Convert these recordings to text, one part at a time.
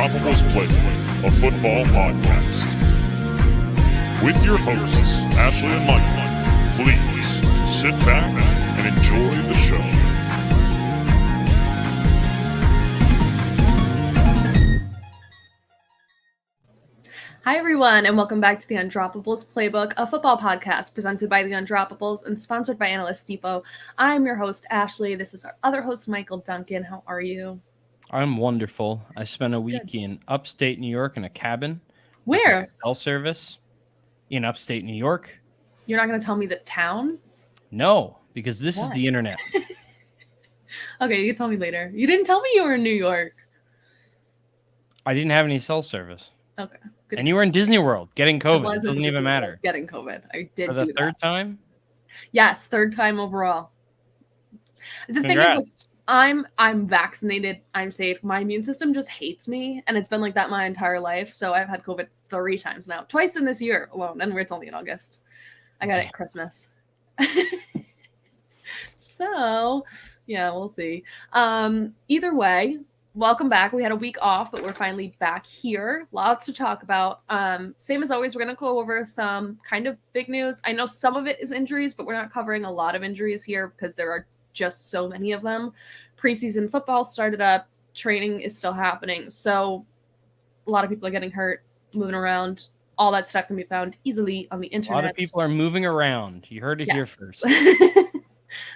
Undroppables Playbook, a football podcast. With your hosts, Ashley and Michael, please sit back and enjoy the show. Hi, everyone, and welcome back to the Undroppables Playbook, a football podcast presented by the Undroppables and sponsored by Analyst Depot. I'm your host, Ashley. This is our other host, Michael Duncan. How are you? I'm wonderful. I spent a week in upstate New York in a cabin. Where? Cell service in upstate New York. You're not going to tell me the town? No, because this is the internet. Okay, you can tell me later. You didn't tell me you were in New York. I didn't have any cell service. Okay. Good. And you were in Disney World getting COVID. It doesn't even matter. Getting COVID. I did for the do third that. time? Yes, third time overall. The Congrats. thing is, like, I'm vaccinated. I'm safe. My immune system just hates me, and it's been like that my entire life. So I've had COVID 3 times now, twice in this year alone, and it's only in August. I got it at Christmas. So, yeah, we'll see. Either way, welcome back. We had a week off, but we're finally back here. Lots to talk about. Same as always, we're going to go over some kind of big news. I know some of it is injuries, but we're not covering a lot of injuries here because there are just so many of them. Preseason football started up. Training is still happening. So a lot of people are getting hurt, moving around. All that stuff can be found easily on the internet. A lot of people are moving around. You heard it here first.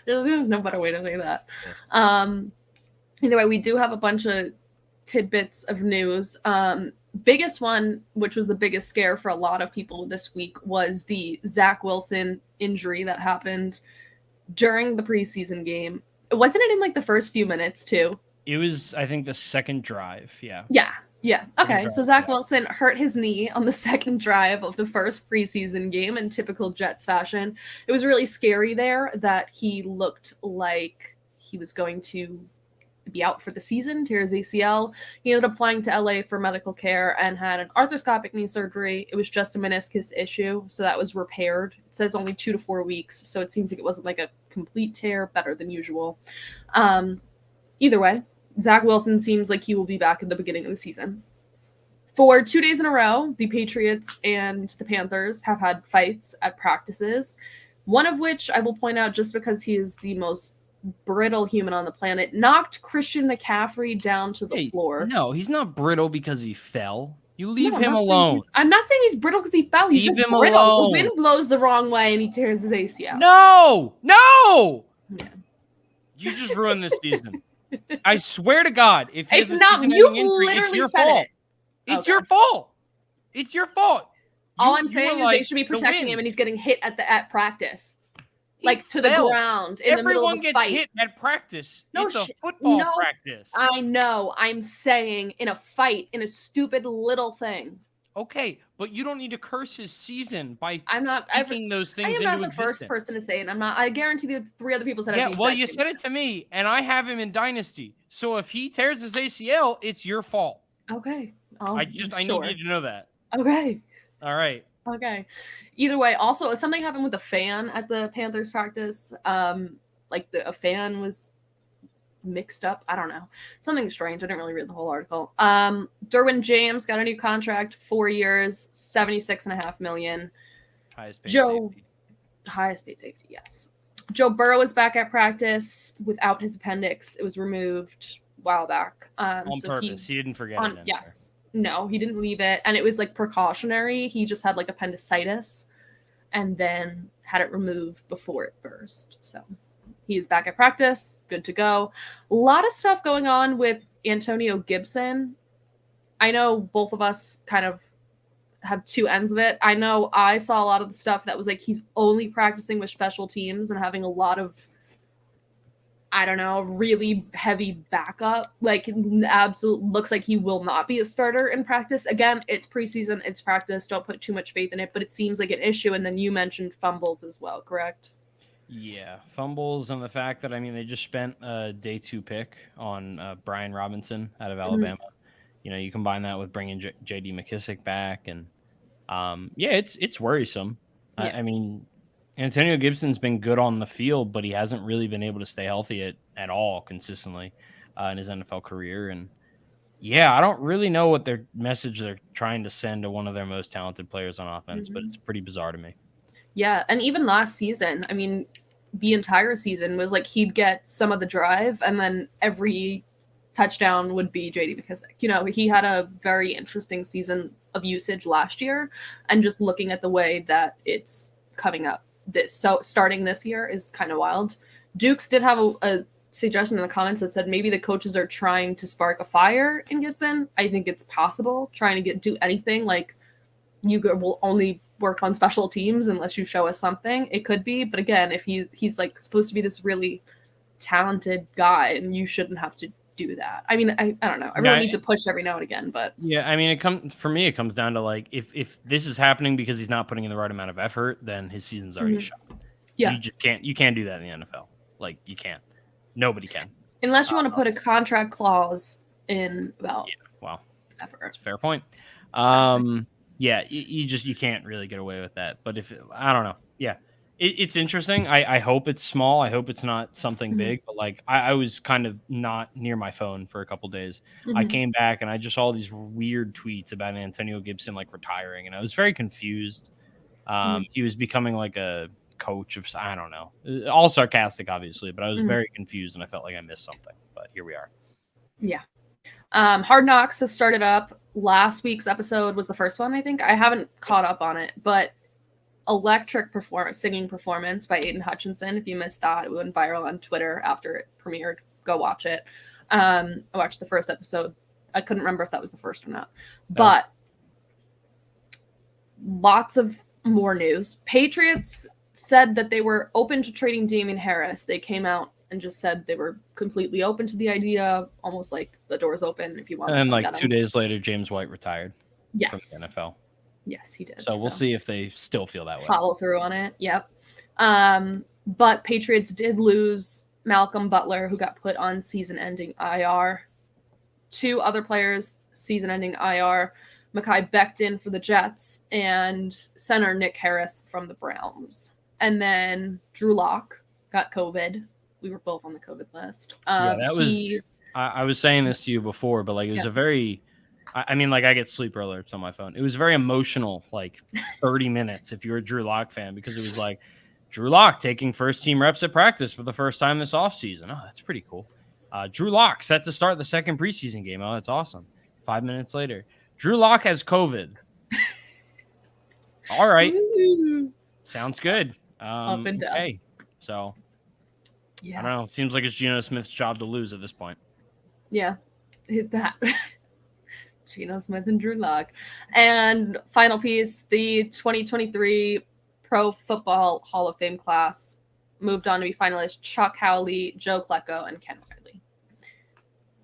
There's no better way to say that. Yes. Either way, we do have a bunch of tidbits of news. Biggest one, which was the biggest scare for a lot of people this week, was the Zack Wilson injury that happened during the preseason game. Wasn't it in like the first few minutes too? It was, I think, the second drive. Yeah. Yeah. Okay. So Zack Wilson hurt his knee on the second drive of the first preseason game in typical Jets fashion. It was really scary there that he looked like he was going to be out for the season, tear his ACL. He ended up flying to LA for medical care and had an arthroscopic knee surgery. It was just a meniscus issue, so that was repaired. It says only 2 to 4 weeks, so it seems like it wasn't like a complete tear, better than usual. Either way, Zack Wilson seems like he will be back at the beginning of the season. For 2 days in a row, the Patriots and the Panthers have had fights at practices, one of which I will point out just because he is the most brittle human on the planet, knocked Christian McCaffrey down to the floor. No, he's not brittle because he fell. You leave him alone. I'm not saying he's brittle because he fell. He's just brittle. Alone. The wind blows the wrong way and he tears his ACL. No! Yeah. You just ruined this season. I swear to God, if it's not, you've literally said it. It's your fault. It's your fault. All I'm saying is they should be protecting him, and he's getting hit at practice, like to the ground in the middle of a fight. Everyone gets hit at practice. No, it's a football practice. I know. I'm saying in a fight, in a stupid little thing. Okay, but you don't need to curse his season by speaking those things into existence. I am not the first person to say it. I'm not. I guarantee you 3 other people said it. Yeah, well, you said it to me, and I have him in Dynasty. So if he tears his ACL, it's your fault. Okay. I need you to know that. Okay. All right. Okay. Either way, also something happened with a fan at the Panthers practice. A fan was mixed up. I don't know. Something strange. I didn't really read the whole article. Darwin James got a new contract, 4 years, $76.5 million. Highest paid safety. Highest paid safety, yes. Joe Burrow is back at practice without his appendix. It was removed a while back. On purpose. He didn't forget it. Yes. No, he didn't leave it. And it was like precautionary. He just had like appendicitis and then had it removed before it burst. So he's back at practice. Good to go. A lot of stuff going on with Antonio Gibson. I know both of us kind of have 2 ends of it. I know I saw a lot of the stuff that was like he's only practicing with special teams and having a lot of, I don't know, really heavy backup. Like, absolutely looks like he will not be a starter in practice. Again, it's preseason, it's practice. Don't put too much faith in it, but it seems like an issue. And then you mentioned fumbles as well, correct? Yeah, fumbles and the fact that, they just spent a day 2 pick on Brian Robinson out of Alabama. Mm-hmm. You combine that with bringing J.D. McKissick back, and it's worrisome. Yeah. Antonio Gibson's been good on the field, but he hasn't really been able to stay healthy at all consistently in his NFL career. And Yeah, I don't really know what their message they're trying to send to one of their most talented players on offense, but it's pretty bizarre to me. Yeah, and even last season, I mean, the entire season was like he'd get some of the drive, and then every touchdown would be JD McKissic. You know, he had a very interesting season of usage last year, and just looking at the way that it's coming up starting this year is kind of wild. Dukes did have a suggestion in the comments that said maybe the coaches are trying to spark a fire in Gibson. I think it's possible, trying to do anything like you will only work on special teams unless you show us something. It could be, but again, if he's like supposed to be this really talented guy, and you shouldn't have to do that. I mean, I don't know. Everyone needs a push every now and again, but yeah, I mean, it comes down to like if this is happening because he's not putting in the right amount of effort, then his season's already shot. Yeah, you can't do that in the NFL. Like you can't. Nobody can. Unless you want to put a contract clause in about effort. That's a fair point. Yeah, you can't really get away with that. But I don't know. Yeah, it's interesting. I hope it's small. I hope it's not something big. But like I was kind of not near my phone for a couple days. I came back and I just saw these weird tweets about Antonio Gibson like retiring, and I was very confused. He was becoming like a coach of, I don't know, all sarcastic obviously, but I was very confused and I felt like I missed something. But here we are. Yeah. Hard Knocks has started up. Last week's episode was the first one, I think. I haven't caught up on it, but electric singing performance by Aiden Hutchinson. If you missed that, it went viral on Twitter after it premiered. Go watch it. I watched the first episode. I couldn't remember if that was the first or not. But lots of more news. Patriots said that they were open to trading Damien Harris. They came out and just said they were completely open to the idea, almost like the door's open if you want. And like 2 days later, James White retired from the NFL. Yes, he did. So we'll see if they still feel that way. Follow through on it. Yep. But Patriots did lose Malcolm Butler, who got put on season-ending IR. 2 other players, season-ending IR. Mekhi Becton for the Jets and center Nick Harris from the Browns. And then Drew Lock got COVID. We were both on the COVID list. I was saying this to you before, but like it was a very, I mean, like I get sleeper alerts on my phone. It was very emotional, like 30 minutes if you're a Drew Lock fan, because it was like Drew Lock taking first team reps at practice for the first time this offseason. Oh, that's pretty cool. Drew Lock set to start the second preseason game. Oh, that's awesome. 5 minutes later, Drew Lock has COVID. All right. Sounds good. Up and down. Okay. So, I don't know. It seems like it's Geno Smith's job to lose at this point. Yeah. Hit that. Geno Smith and Drew Lock. And final piece, the 2023 Pro Football Hall of Fame class moved on to be finalists Chuck Howley, Joe Klecko, and Ken Riley.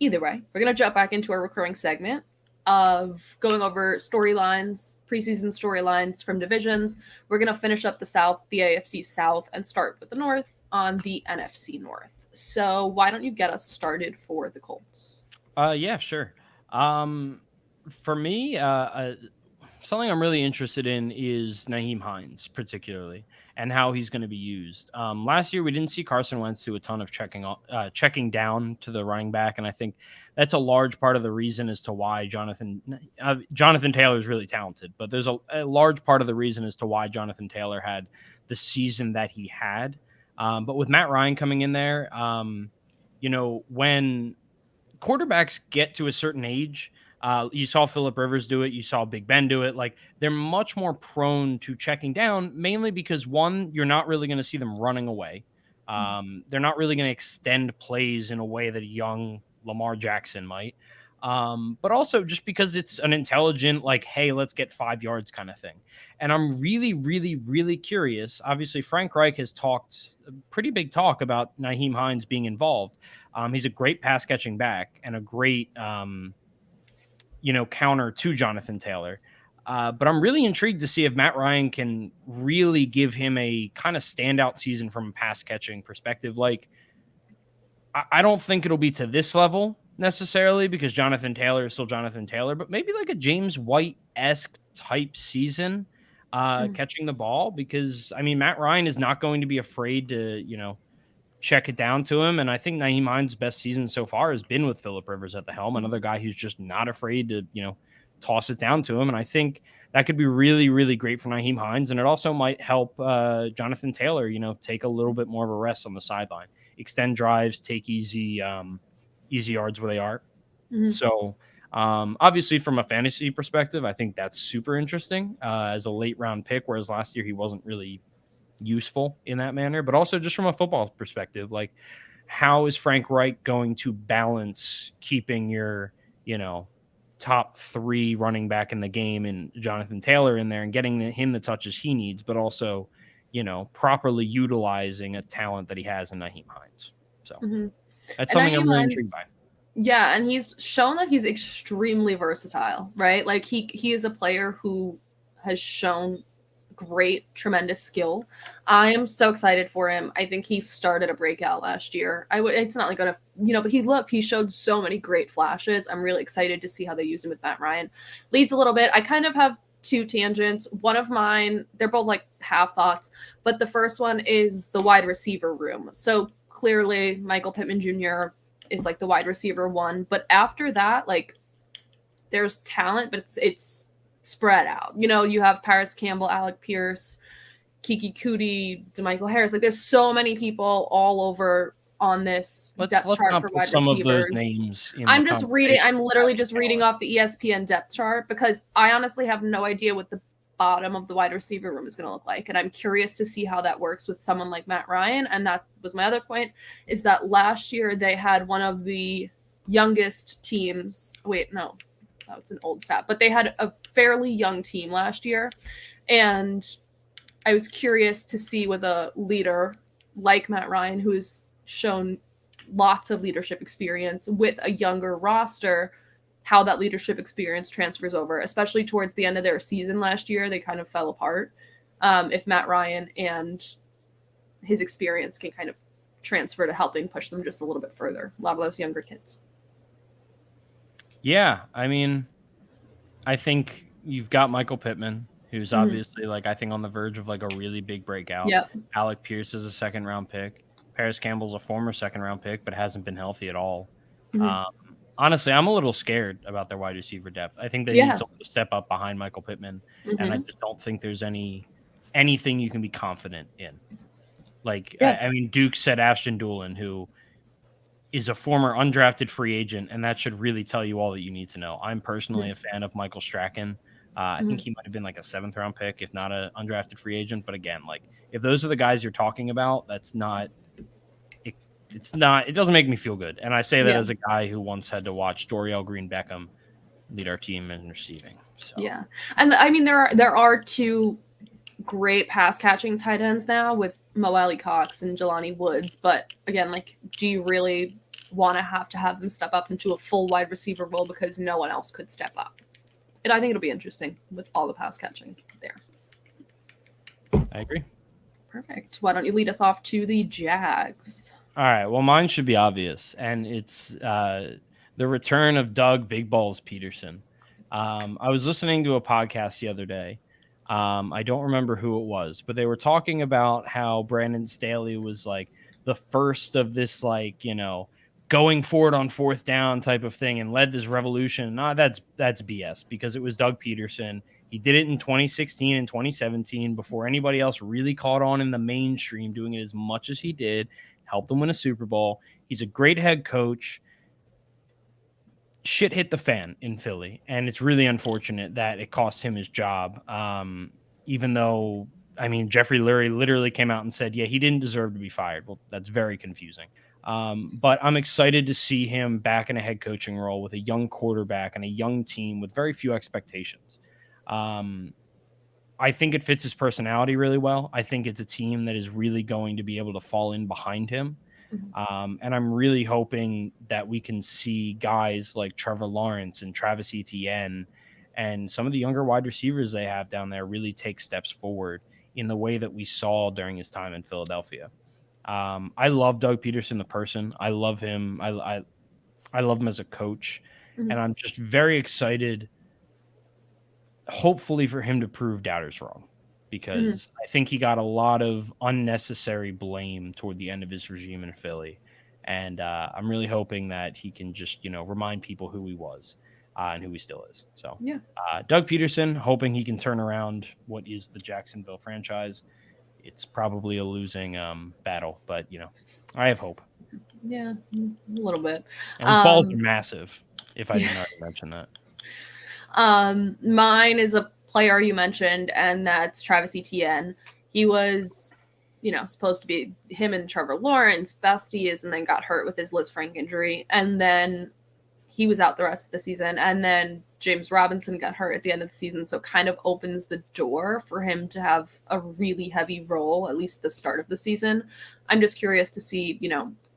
Either way, we're going to jump back into our recurring segment of going over storylines, preseason storylines from divisions. We're going to finish up the South, the AFC South, and start with the North on the NFC North. So why don't you get us started for the Colts? Yeah, sure. For me, something I'm really interested in is Nyheim Hines, particularly, and how he's going to be used. Last year, we didn't see Carson Wentz do a ton of checking down to the running back, and I think that's a large part of the reason as to why Jonathan Taylor is really talented. But there's a large part of the reason as to why Jonathan Taylor had the season that he had. But with Matt Ryan coming in there, when quarterbacks get to a certain age, you saw Phillip Rivers do it. You saw Big Ben do it. Like, they're much more prone to checking down, mainly because, one, you're not really going to see them running away. They're not really going to extend plays in a way that a young Lamar Jackson might. But also just because it's an intelligent, like, hey, let's get 5 yards kind of thing. And I'm really, really, really curious. Obviously, Frank Reich has talked a pretty big talk about Nyheim Hines being involved. He's a great pass-catching back and a great counter to Jonathan Taylor. But I'm really intrigued to see if Matt Ryan can really give him a kind of standout season from a pass catching perspective. Like, I don't think it'll be to this level necessarily because Jonathan Taylor is still Jonathan Taylor, but maybe like a James White-esque type season catching the ball, because I mean, Matt Ryan is not going to be afraid to, check it down to him. And I think Nyheim Hines' best season so far has been with Phillip Rivers at the helm, another guy who's just not afraid to, toss it down to him. And I think that could be really, really great for Nyheim Hines. And it also might help Jonathan Taylor, take a little bit more of a rest on the sideline, extend drives, take easy yards where they are. Mm-hmm. So obviously from a fantasy perspective, I think that's super interesting as a late round pick, whereas last year he wasn't really useful in that manner. But also just from a football perspective, like how is Frank Reich going to balance keeping your, top 3 running back in the game and Jonathan Taylor in there and getting him the touches he needs, but also, properly utilizing a talent that he has in Nyheim Hines. So that's something I'm really intrigued by. Yeah, and he's shown that he's extremely versatile, right? Like he is a player who has shown great, tremendous skill. I am so excited for him. I think he started a breakout last year. It's not like gonna, but he showed so many great flashes. I'm really excited to see how they use him with Matt Ryan. Leads a little bit. I kind of have 2 tangents. One of mine, they're both like half thoughts, but the first one is the wide receiver room. So clearly Michael Pittman Jr. is like the wide receiver 1, but after that, like there's talent, but it's spread out. You have Paris Campbell, Alec Pierce, Kiki Cootie, DeMichael Harris. Like there's so many people all over on this depth chart for wide some receivers. Of those names I'm literally just reading off the ESPN depth chart because I honestly have no idea what the bottom of the wide receiver room is going to look like. And I'm curious to see how that works with someone like Matt Ryan. And that was my other point, is that last year they had one of the youngest teams. Wait, no. It's an old stat, but they had a fairly young team last year. And I was curious to see with a leader like Matt Ryan, who's shown lots of leadership experience with a younger roster, how that leadership experience transfers over, especially towards the end of their season last year. They kind of fell apart. If Matt Ryan and his experience can kind of transfer to helping push them just a little bit further. A lot of those younger kids. Yeah, I mean, I think you've got Michael Pittman, who's obviously I think on the verge of like a really big breakout. Yep. Alec Pierce is a 2nd round pick. Paris Campbell's a former 2nd round pick, but hasn't been healthy at all. Honestly, I'm a little scared about their wide receiver depth. I think they need someone to step up behind Michael Pittman, and I just don't think there's anything you can be confident in. I mean, Duke said Ashton Doolin, who is a former undrafted free agent, and that should really tell you all that you need to know. I'm personally a fan of Michael Strachan. I think he might have been like a 7th round pick, if not an undrafted free agent. But again, like if those are the guys you're talking about, that's not. It doesn't make me feel good. And I say that as a guy who once had to watch Dorial Green Beckham lead our team in receiving. So. Yeah. And I mean, there are 2 great pass catching tight ends now with Mo Alley Cox and Jelani Woods. But again, like, do you really want to have them step up into a full wide receiver role because no one else could step up? And I think it'll be interesting with all the pass catching there. I agree. Perfect. Why don't you lead us off to the Jags? All right. Well, mine should be obvious, and it's the return of Doug Big Balls Peterson. I was listening to a podcast the other day. I don't remember who it was, but they were talking about how Brandon Staley was like the first of this, like, going forward on 4th down type of thing and led this revolution. Nah, that's BS, because it was Doug Peterson. He did it in 2016 and 2017 before anybody else really caught on in the mainstream, doing it as much as he did, helped them win a Super Bowl. He's a great head coach. Shit hit the fan in Philly, and it's really unfortunate that it cost him his job. Even though, I mean, Jeffrey Lurie literally came out and said, yeah, he didn't deserve to be fired. Well, that's very confusing. But I'm excited to see him back in a head coaching role with a young quarterback and a young team with very few expectations. I think it fits his personality really well. I think it's a team that is really going to be able to fall in behind him. And I'm really hoping that we can see guys like Trevor Lawrence and Travis Etienne and some of the younger wide receivers they have down there really take steps forward in the way that we saw during his time in Philadelphia. I love Doug Peterson, the person. I love him. I love him as a coach. And I'm just very excited, hopefully, for him to prove doubters wrong, because I think he got a lot of unnecessary blame toward the end of his regime in Philly. And I'm really hoping that he can just, remind people who he was and who he still is. So, Yeah. Doug Peterson, hoping he can turn around what is the Jacksonville franchise. It's probably a losing battle, but, I have hope. Yeah, a little bit. And his balls are massive, if I didn't already mention that. Mine is a player you mentioned, and that's Travis Etienne. He was, supposed to be him and Trevor Lawrence besties, and then got hurt with his Liz Frank injury. And then he was out the rest of the season. And then James Robinson got hurt at the end of the season, so kind of opens the door for him to have a really heavy role, at least the start of the season. I'm just curious to see,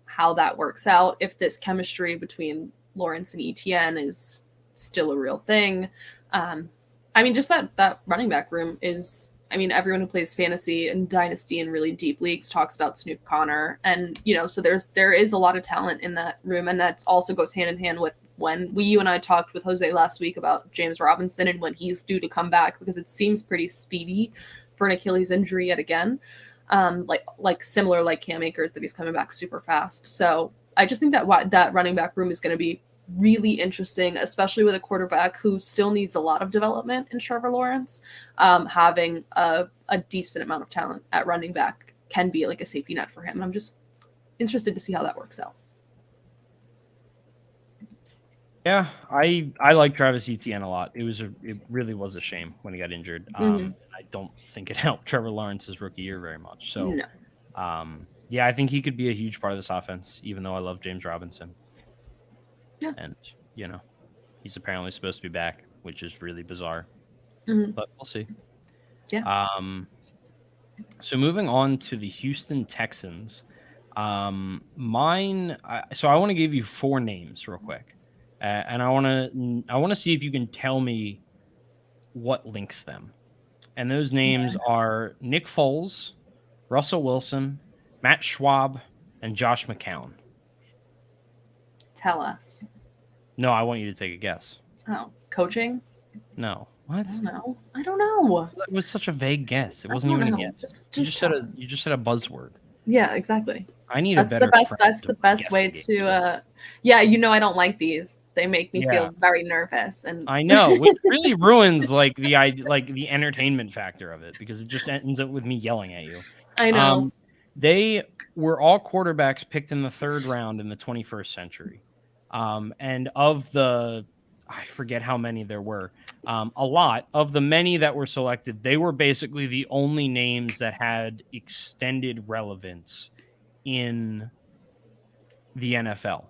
how that works out, if this chemistry between Lawrence and Etienne is still a real thing. Just that running back room is, everyone who plays fantasy and dynasty and really deep leagues talks about Snoop Connor. And, so there is a lot of talent in that room. And that also goes hand in hand with when you and I talked with Jose last week about James Robinson and when he's due to come back, because it seems pretty speedy for an Achilles injury yet again. Similar like Cam Akers, that he's coming back super fast. So I just think that running back room is going to be really interesting, especially with a quarterback who still needs a lot of development in Trevor Lawrence. Having a decent amount of talent at running back can be like a safety net for him. And I'm just interested to see how that works out. Yeah, I like Travis Etienne a lot. It really was a shame when he got injured. I don't think it helped Trevor Lawrence's rookie year very much. So, no. I think he could be a huge part of this offense, even though I love James Robinson. Yeah. And, he's apparently supposed to be back, which is really bizarre. But we'll see. Yeah. So moving on to the Houston Texans. I want to give you 4 names real quick. And I want to see if you can tell me what links them. And those names are Nick Foles, Russell Wilson, Matt Schwab, and Josh McCown. Tell us. No, I want you to take a guess. Oh, coaching? No. What? I don't know. It was such a vague guess. It wasn't even a guess. You just said a buzzword. Yeah, exactly. I need that's a better. That's the best way to. I don't like these. They make me feel very nervous, and I know, which really ruins the entertainment factor of it, because it just ends up with me yelling at you. I know. They were all quarterbacks picked in the 3rd round in the 21st century, and of the, I forget how many there were, a lot of the many that were selected, they were basically the only names that had extended relevance in the NFL.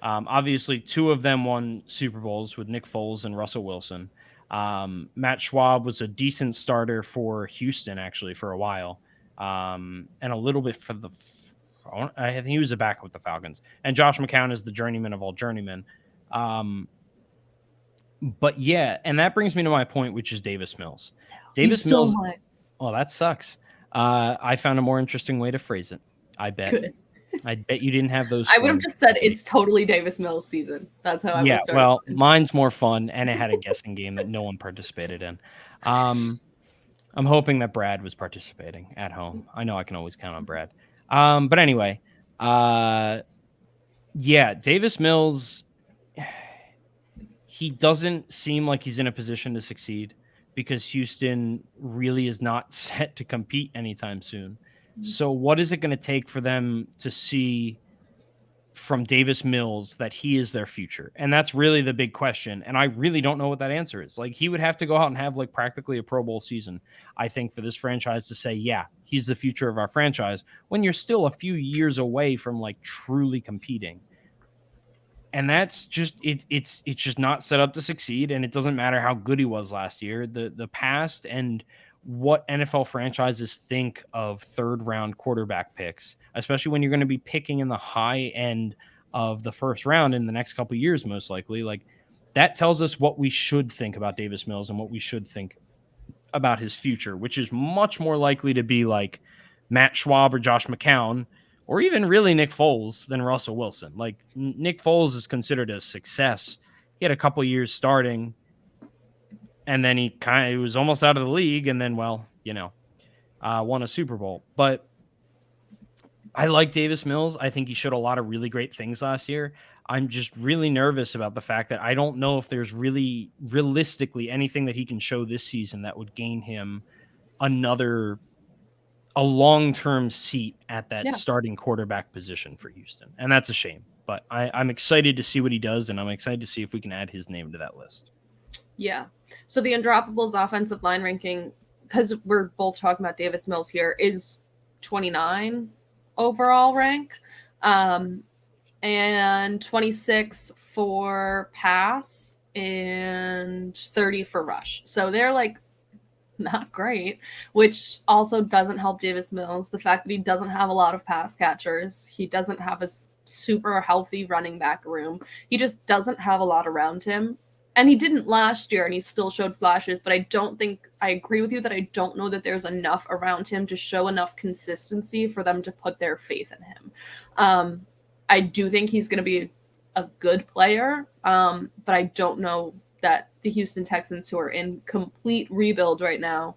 Obviously, 2 of them won Super Bowls with Nick Foles and Russell Wilson. Matt Schwab was a decent starter for Houston, actually, for a while, and a little bit for I think he was a backup with the Falcons. And Josh McCown is the journeyman of all journeymen. But yeah, and that brings me to my point, which is Davis Mills. Davis Mills. Well, that sucks. I found a more interesting way to phrase it. I bet. Good. I bet you didn't have those. I would have just said it's totally Davis Mills season. That's how I would start. Well, mine's more fun, and it had a guessing game that no one participated in. I'm hoping that Brad was participating at home. I know I can always count on Brad. But anyway, Davis Mills, he doesn't seem like he's in a position to succeed because Houston really is not set to compete anytime soon. So what is it going to take for them to see from Davis Mills that he is their future? And that's really the big question. And I really don't know what that answer is. Like, he would have to go out and have like practically a Pro Bowl season, I think, for this franchise to say, yeah, he's the future of our franchise, when you're still a few years away from like truly competing. And that's just, it's just not set up to succeed. And it doesn't matter how good he was last year. The past and what NFL franchises think of 3rd round quarterback picks, especially when you're going to be picking in the high end of the 1st round in the next couple of years, most likely, like, that tells us what we should think about Davis Mills and what we should think about his future, which is much more likely to be like Matt Schwab or Josh McCown, or even really Nick Foles, than Russell Wilson. Like, Nick Foles is considered a success. He had a couple years starting, and then he was almost out of the league. And then, well, won a Super Bowl. But I like Davis Mills. I think he showed a lot of really great things last year. I'm just really nervous about the fact that I don't know if there's really realistically anything that he can show this season that would gain him a long-term seat at that starting quarterback position for Houston. And that's a shame. But I'm excited to see what he does, and I'm excited to see if we can add his name to that list. Yeah. So the Undroppables offensive line ranking, because we're both talking about Davis Mills here, is 29 overall rank, and 26 for pass and 30 for rush. So they're like not great, which also doesn't help Davis Mills. The fact that he doesn't have a lot of pass catchers, he doesn't have a super healthy running back room. He just doesn't have a lot around him. And he didn't last year, and he still showed flashes, but I agree with you that I don't know that there's enough around him to show enough consistency for them to put their faith in him. I do think he's going to be a good player, but I don't know that the Houston Texans, who are in complete rebuild right now,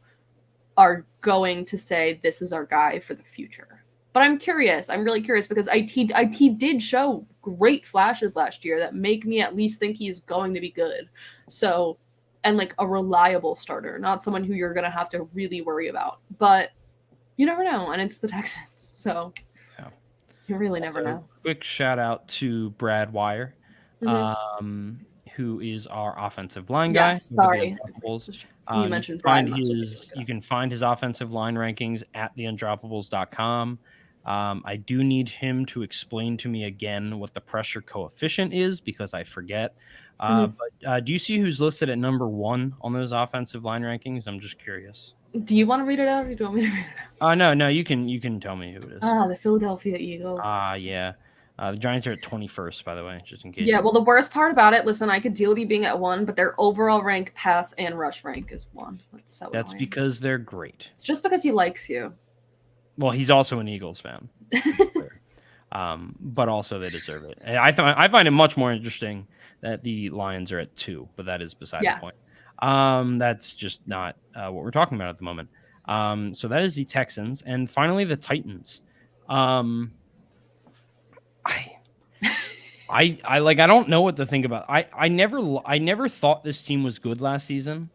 are going to say, this is our guy for the future. But I'm curious. I'm really curious because he did show great flashes last year that make me at least think he's going to be good. So, and like a reliable starter, not someone who you're going to have to really worry about. But you never know, and it's the Texans. So you really never know. Quick shout out to Brad Wire, who is our offensive line guy. Yes, sorry. You mentioned Brad. You can find his offensive line rankings at theundroppables.com. I do need him to explain to me again what the pressure coefficient is because I forget. But do you see who's listed at number 1 on those offensive line rankings? I'm just curious. Do you want to read it out, or do you want me to read it out? No, you can tell me who it is. The Philadelphia Eagles. Yeah. The Giants are at 21st, by the way, just in case. Yeah, well, the worst part about it, listen, I could deal with you being at 1, but their overall rank, pass and rush rank is 1. That's because they're great. It's just because he likes you. Well, he's also an Eagles fan. But also they deserve it. I find it much more interesting that the Lions are at 2, but that is beside the point. That's just not what we're talking about at the moment. So that is the Texans. And finally, the Titans. I don't know what to think about. I never thought this team was good last season.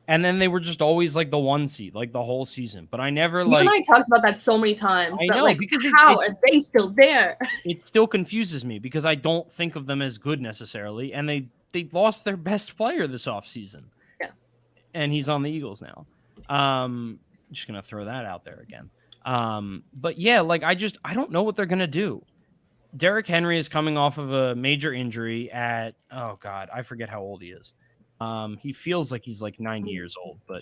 And then they were just always like the 1 seed, like the whole season. But I never You and I talked about that so many times. I know, because how are they still there? It still confuses me because I don't think of them as good necessarily. And they lost their best player this offseason. Yeah. And he's on the Eagles now. Just gonna throw that out there again. But yeah, I don't know what they're gonna do. Derrick Henry is coming off of a major injury at, I forget how old he is. He feels like he's like 90 years old, but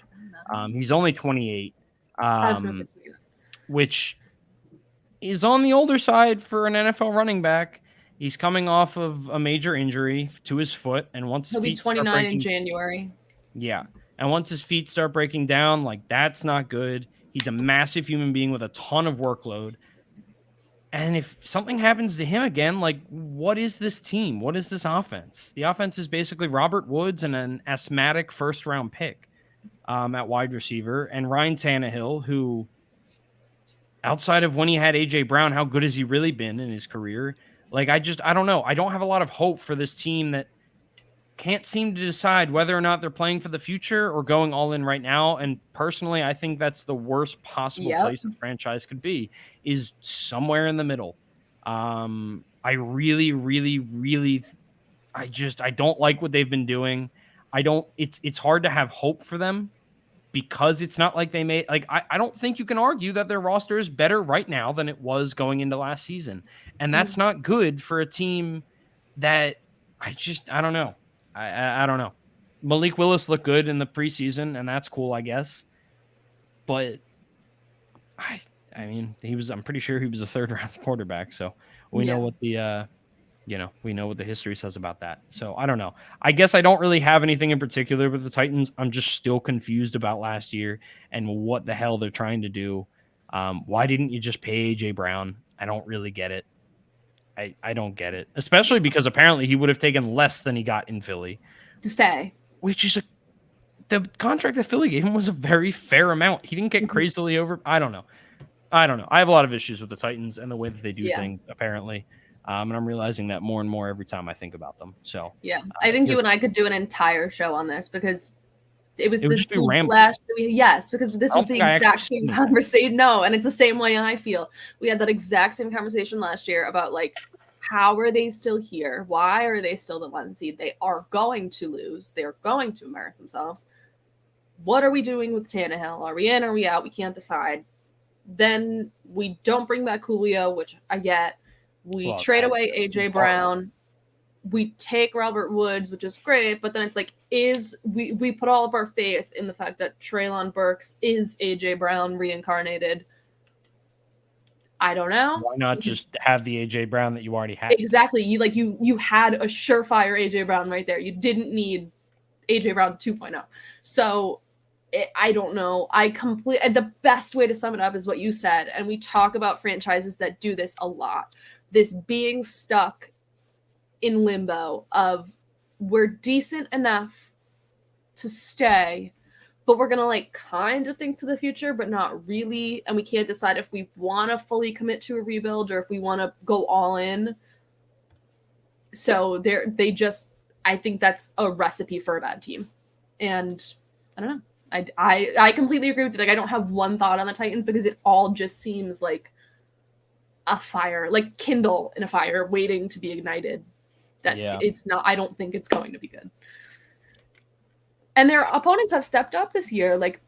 he's only 28, which is on the older side for an NFL running back. He's coming off of a major injury to his foot, and once he'll be 29 in January. Yeah, and once his feet start breaking down, that's not good. He's a massive human being with a ton of workload. And if something happens to him again, what is this team? What is this offense? The offense is basically Robert Woods and an asthmatic first-round pick at wide receiver, and Ryan Tannehill, who, outside of when he had A.J. Brown, how good has he really been in his career? I don't know. I don't have a lot of hope for this team that can't seem to decide whether or not they're playing for the future or going all in right now. And personally, I think that's the worst possible place a franchise could be, is somewhere in the middle. I really, really, really, I don't like what they've been doing. It's hard to have hope for them because it's not like they made, I don't think you can argue that their roster is better right now than it was going into last season. And that's not good for a team that I don't know. I don't know. Malik Willis looked good in the preseason, and that's cool, I guess. But I'm pretty sure he was a 3rd-round quarterback, so we know what the we know what the history says about that. So I don't know. I guess I don't really have anything in particular with the Titans. I'm just still confused about last year and what the hell they're trying to do. Why didn't you just pay A.J. Brown? I don't really get it. I don't get it, especially because apparently he would have taken less than he got in Philly to stay, which is a the contract that Philly gave him was a very fair amount. He didn't get crazily over. I don't know. I have a lot of issues with the Titans and the way that they do things, apparently. And I'm realizing that more and more every time I think about them. So yeah, I think you and I could do an entire show on this because it was would this just be rambling. because this was the exact same conversation. No, and it's the same way I feel. We had that exact same conversation last year about like, how are they still here? Why are they still the 1 seed? They are going to lose. They are going to embarrass themselves. What are we doing with Tannehill? Are we in? Are we out? We can't decide. Then we don't bring back Julio, which I get. We trade away AJ Brown. We take Robert Woods, which is great, but then it's like, we put all of our faith in the fact that Treylon Burks is AJ Brown reincarnated. I don't know. Why not just have the AJ Brown that you already had? Exactly. You had a surefire AJ Brown right there. You didn't need AJ Brown 2.0. So I don't know. The best way to sum it up is what you said. And we talk about franchises that do this a lot. This being stuck in limbo of we're decent enough to stay, but we're going to like kind of think to the future, but not really. And we can't decide if we want to fully commit to a rebuild or if we want to go all in. So I think that's a recipe for a bad team. And I don't know. I completely agree with you. Like, I don't have one thought on the Titans because it all just seems like a fire, like kindle in a fire waiting to be ignited. It's not, I don't think it's going to be good. And their opponents have stepped up this year. Like,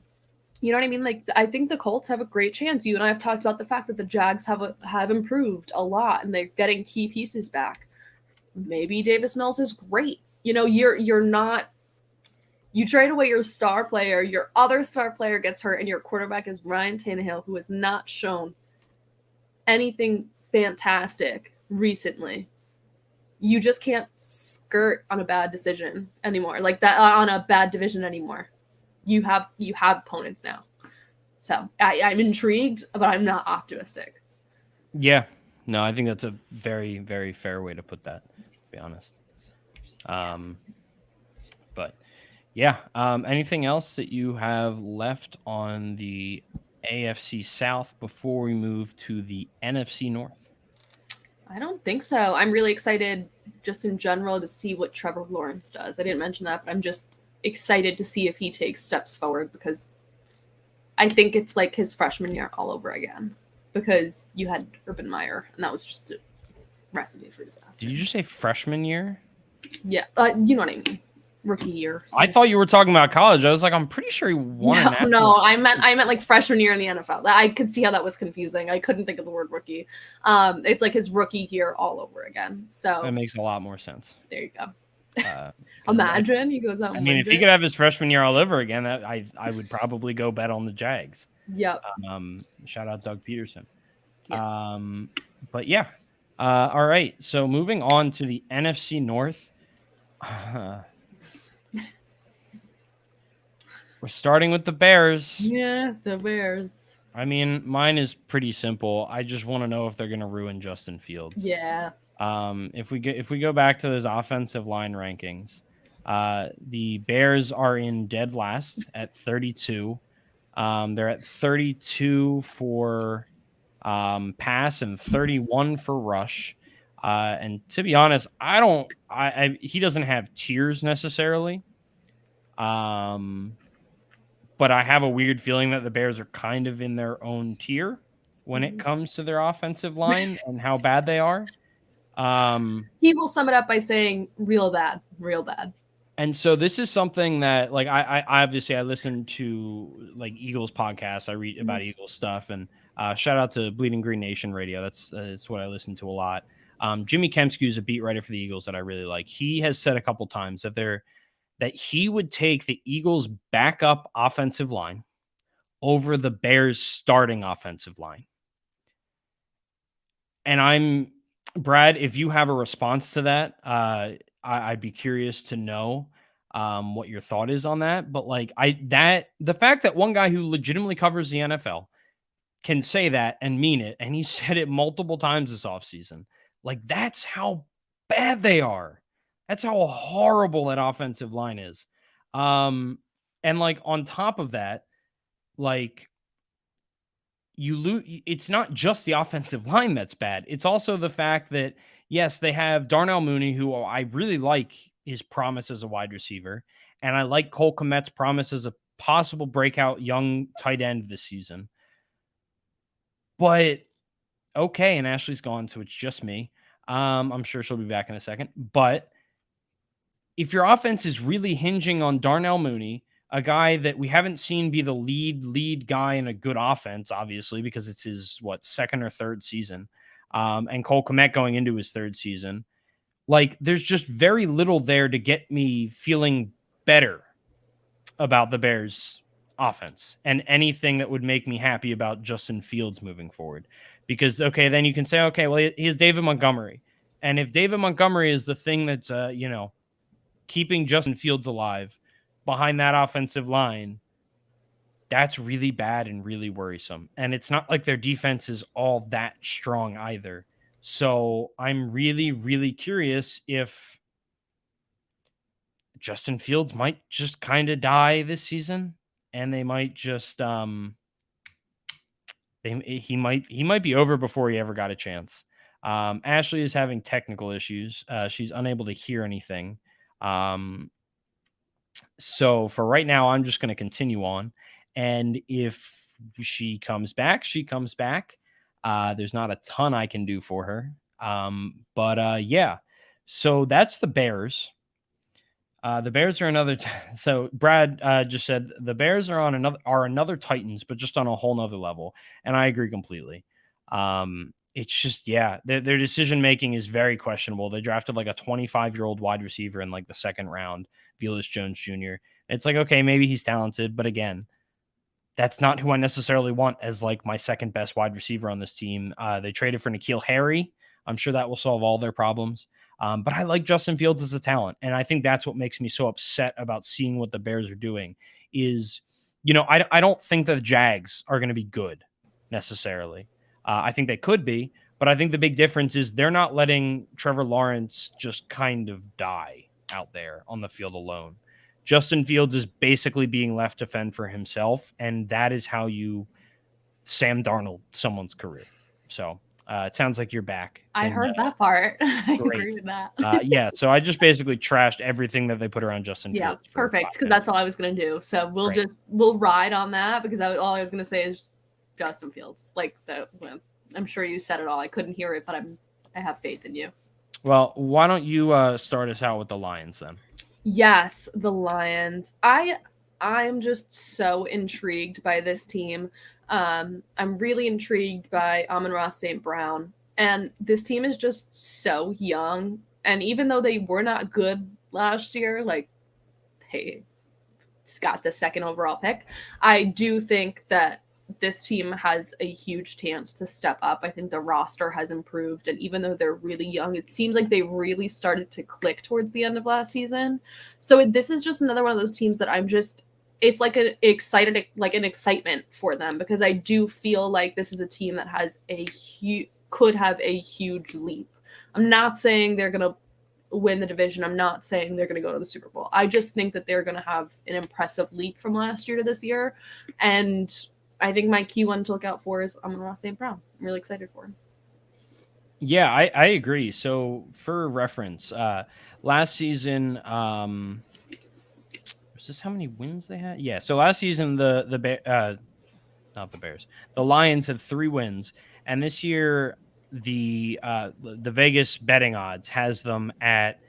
you know what I mean? Like, I think the Colts have a great chance. You and I have talked about the fact that the Jags have improved a lot and they're getting key pieces back. Maybe Davis Mills is great. You know, you're not, you trade away your star player, your other star player gets hurt, and your quarterback is Ryan Tannehill, who has not shown anything fantastic recently. You just can't skirt on a bad decision anymore, like that on a bad division anymore. You have opponents now. So I'm intrigued, but I'm not optimistic. Yeah. No, I think that's a very, very fair way to put that, to be honest. But yeah, anything else that you have left on the AFC South before we move to the NFC North? I don't think so. I'm really excited just in general to see what Trevor Lawrence does. I didn't mention that, but I'm just excited to see if he takes steps forward because I think it's like his freshman year all over again because you had Urban Meyer and that was just a recipe for disaster. Did you just say freshman year? Yeah. You know what I mean. Rookie year. I thought you were talking about college. I was like, I'm pretty sure he won. No, I meant like freshman year in the NFL. I could see how that was confusing. I couldn't think of the word rookie. It's like his rookie year all over again. So that makes a lot more sense. There you go. Imagine he goes out. I mean, if he could have his freshman year all over again, I would probably go bet on the Jags. Yep. Shout out Doug Peterson. Yeah. But yeah. All right. So moving on to the NFC North. We're starting with the Bears. Yeah, the Bears. I mean, mine is pretty simple. I just want to know if they're going to ruin Justin Fields. Yeah. If we go back to those offensive line rankings, the Bears are in dead last at 32. They're at 32 for pass and 31 for rush. And to be honest, he doesn't have tiers necessarily. But I have a weird feeling that the Bears are kind of in their own tier when it comes to their offensive line and how bad they are. He will sum it up by saying real bad. And so this is something that, like, I obviously I listen to like Eagles podcasts. I read about Eagles stuff, and shout out to Bleeding Green Nation Radio. That's what I listen to a lot. Jimmy Kemsky is a beat writer for the Eagles that I really like. He has said a couple times that he would take the Eagles' backup offensive line over the Bears' starting offensive line. And Brad, if you have a response to that, I'd be curious to know what your thought is on that. But like the fact that one guy who legitimately covers the NFL can say that and mean it, and he said it multiple times this offseason, like that's how bad they are. That's how horrible that offensive line is. And like on top of that, like you lose. It's not just the offensive line that's bad. It's also the fact that yes, they have Darnell Mooney, who I really like his promise as a wide receiver, and I like Cole Kmet's promise as a possible breakout young tight end this season. But okay, and Ashley's gone, so it's just me. I'm sure she'll be back in a second. But if your offense is really hinging on Darnell Mooney, a guy that we haven't seen be the lead guy in a good offense, obviously, because it's his, second or third season, and Cole Kmet going into his third season, like there's just very little there to get me feeling better about the Bears offense and anything that would make me happy about Justin Fields moving forward. Because, okay, then you can say, okay, well, he has David Montgomery. And if David Montgomery is the thing that's, keeping Justin Fields alive behind that offensive line, that's really bad and really worrisome. And it's not like their defense is all that strong either. So I'm really, really curious if Justin Fields might just kind of die this season, and they might just he might be over before he ever got a chance. Ashley is having technical issues. She's unable to hear anything. So for right now, I'm just going to continue on. And if she comes back, she comes back. There's not a ton I can do for her. But yeah, so that's the Bears. The Bears are another. So Brad just said the Bears are another Titans, but just on a whole nother level. And I agree completely. It's just, yeah, their decision making is very questionable. They drafted like a 25-year-old wide receiver in like the second round, Velus Jones Jr. It's like, okay, maybe he's talented, but again, that's not who I necessarily want as like my second best wide receiver on this team. They traded for N'Keal Harry. I'm sure that will solve all their problems. But I like Justin Fields as a talent. And I think that's what makes me so upset about seeing what the Bears are doing is, I don't think the Jags are going to be good necessarily. I think they could be, but I think the big difference is they're not letting Trevor Lawrence just kind of die out there on the field alone. Justin Fields is basically being left to fend for himself, and that is how you Sam Darnold someone's career. So it sounds like you're back. I heard that part. I agree with that. Yeah, so I just basically trashed everything that they put around Justin Fields. Yeah, perfect, because that's all I was going to do. So we'll ride on that, because all I was going to say is Justin Fields. Like, I'm sure you said it all. I couldn't hear it, but I have faith in you. Well, why don't you start us out with the Lions then? Yes, the Lions. I'm just so intrigued by this team. I'm really intrigued by Amon-Ra St. Brown. And this team is just so young. And even though they were not good last year, like, hey, it's got the second overall pick, I do think that this team has a huge chance to step up. I think the roster has improved, and even though they're really young, it seems like they really started to click towards the end of last season. So this is just another one of those teams that it's like an excitement for them, because I do feel like this is a team that has could have a huge leap. I'm not saying they're going to win the division. I'm not saying they're going to go to the Super Bowl. I just think that they're going to have an impressive leap from last year to this year. And I think my key one to look out for is Amon-Ra St. Brown. I'm really excited for him. Yeah, I agree. So for reference, last season, was this how many wins they had? Yeah. So last season, not the Bears, the Lions had 3 wins, and this year the Vegas betting odds has them at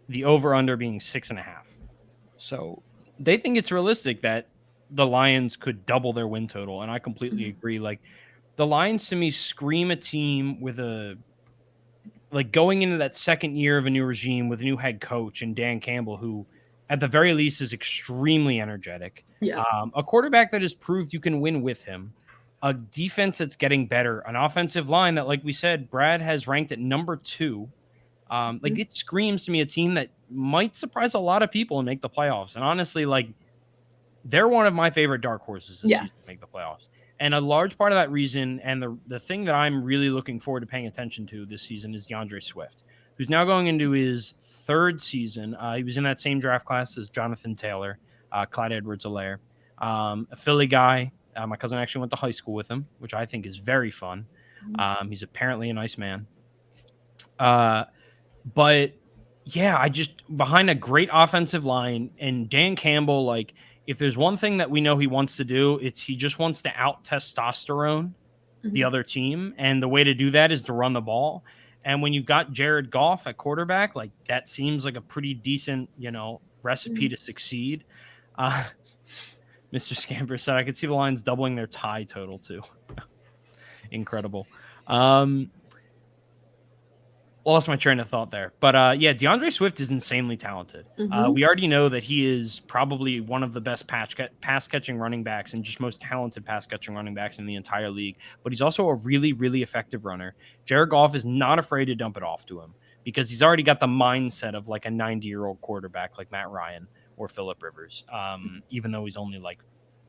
the over under being 6.5. So they think it's realistic that the Lions could double their win total, and I completely agree. Like, the Lions to me scream a team with going into that second year of a new regime with a new head coach and Dan Campbell, who at the very least is extremely energetic. Yeah. A quarterback that has proved you can win with him, a defense that's getting better, an offensive line that, like we said, Brad has ranked at number 2. It screams to me a team that might surprise a lot of people and make the playoffs. And honestly, they're one of my favorite dark horses this season to make the playoffs. And a large part of that reason, and the thing that I'm really looking forward to paying attention to this season, is Deandre Swift, who's now going into his 3rd season. He was in that same draft class as Jonathan Taylor. Clyde Edwards-Helaire. A Philly guy. My cousin actually went to high school with him, which I think is very fun. He's apparently a nice man. But yeah, I just behind a great offensive line and Dan Campbell, like if there's one thing that we know he wants to do, it's he just wants to out testosterone the other team. And the way to do that is to run the ball. And when you've got Jared Goff at quarterback, like that seems like a pretty decent, recipe to succeed. Mr. Scamper said, I could see the Lions doubling their tie total too. Incredible. Lost my train of thought there. But Deandre Swift is insanely talented. We already know that he is probably one of the best pass-catching running backs and just most talented pass-catching running backs in the entire league. But he's also a really, really effective runner. Jared Goff is not afraid to dump it off to him because he's already got the mindset of like a 90-year-old quarterback like Matt Ryan or Phillip Rivers, even though he's only like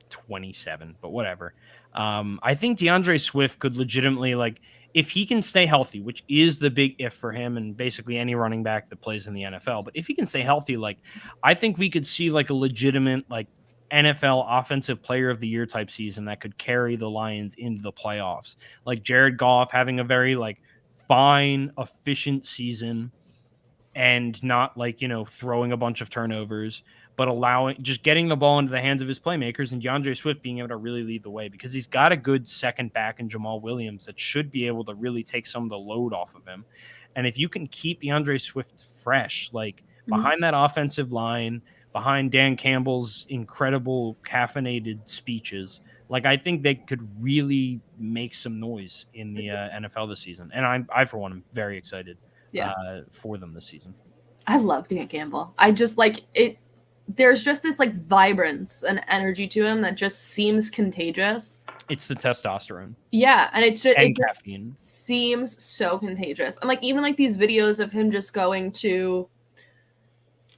27, but whatever. I think DeAndre Swift could legitimately, like, if he can stay healthy, which is the big if for him and basically any running back that plays in the NFL, but if he can stay healthy, like, I think we could see like a legitimate, like, NFL offensive player of the year type season that could carry the Lions into the playoffs. Like Jared Goff having a very like fine, efficient season and not like, throwing a bunch of turnovers, but just getting the ball into the hands of his playmakers and DeAndre Swift being able to really lead the way because he's got a good second back in Jamal Williams that should be able to really take some of the load off of him. And if you can keep DeAndre Swift fresh, like behind that offensive line, behind Dan Campbell's incredible caffeinated speeches, like I think they could really make some noise in the NFL this season. And I for one, am very excited for them this season. I love Dan Campbell. I just like it. There's just this like vibrance and energy to him that just seems contagious. It's the testosterone. Yeah, and it just caffeine. Seems so contagious. And like even like these videos of him just going to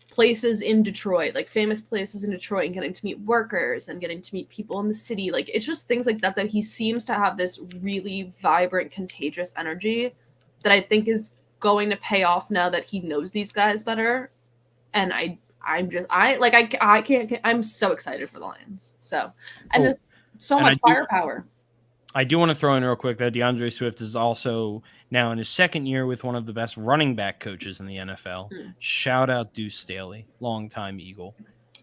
places in Detroit, like famous places in Detroit, and getting to meet workers and getting to meet people in the city. Like it's just things like that he seems to have this really vibrant, contagious energy that I think is going to pay off now that he knows these guys better. And I'm so excited for the Lions. So, and there's so much firepower. I do want to throw in real quick that DeAndre Swift is also now in his second year with one of the best running back coaches in the NFL. Shout out Deuce Staley, longtime Eagle.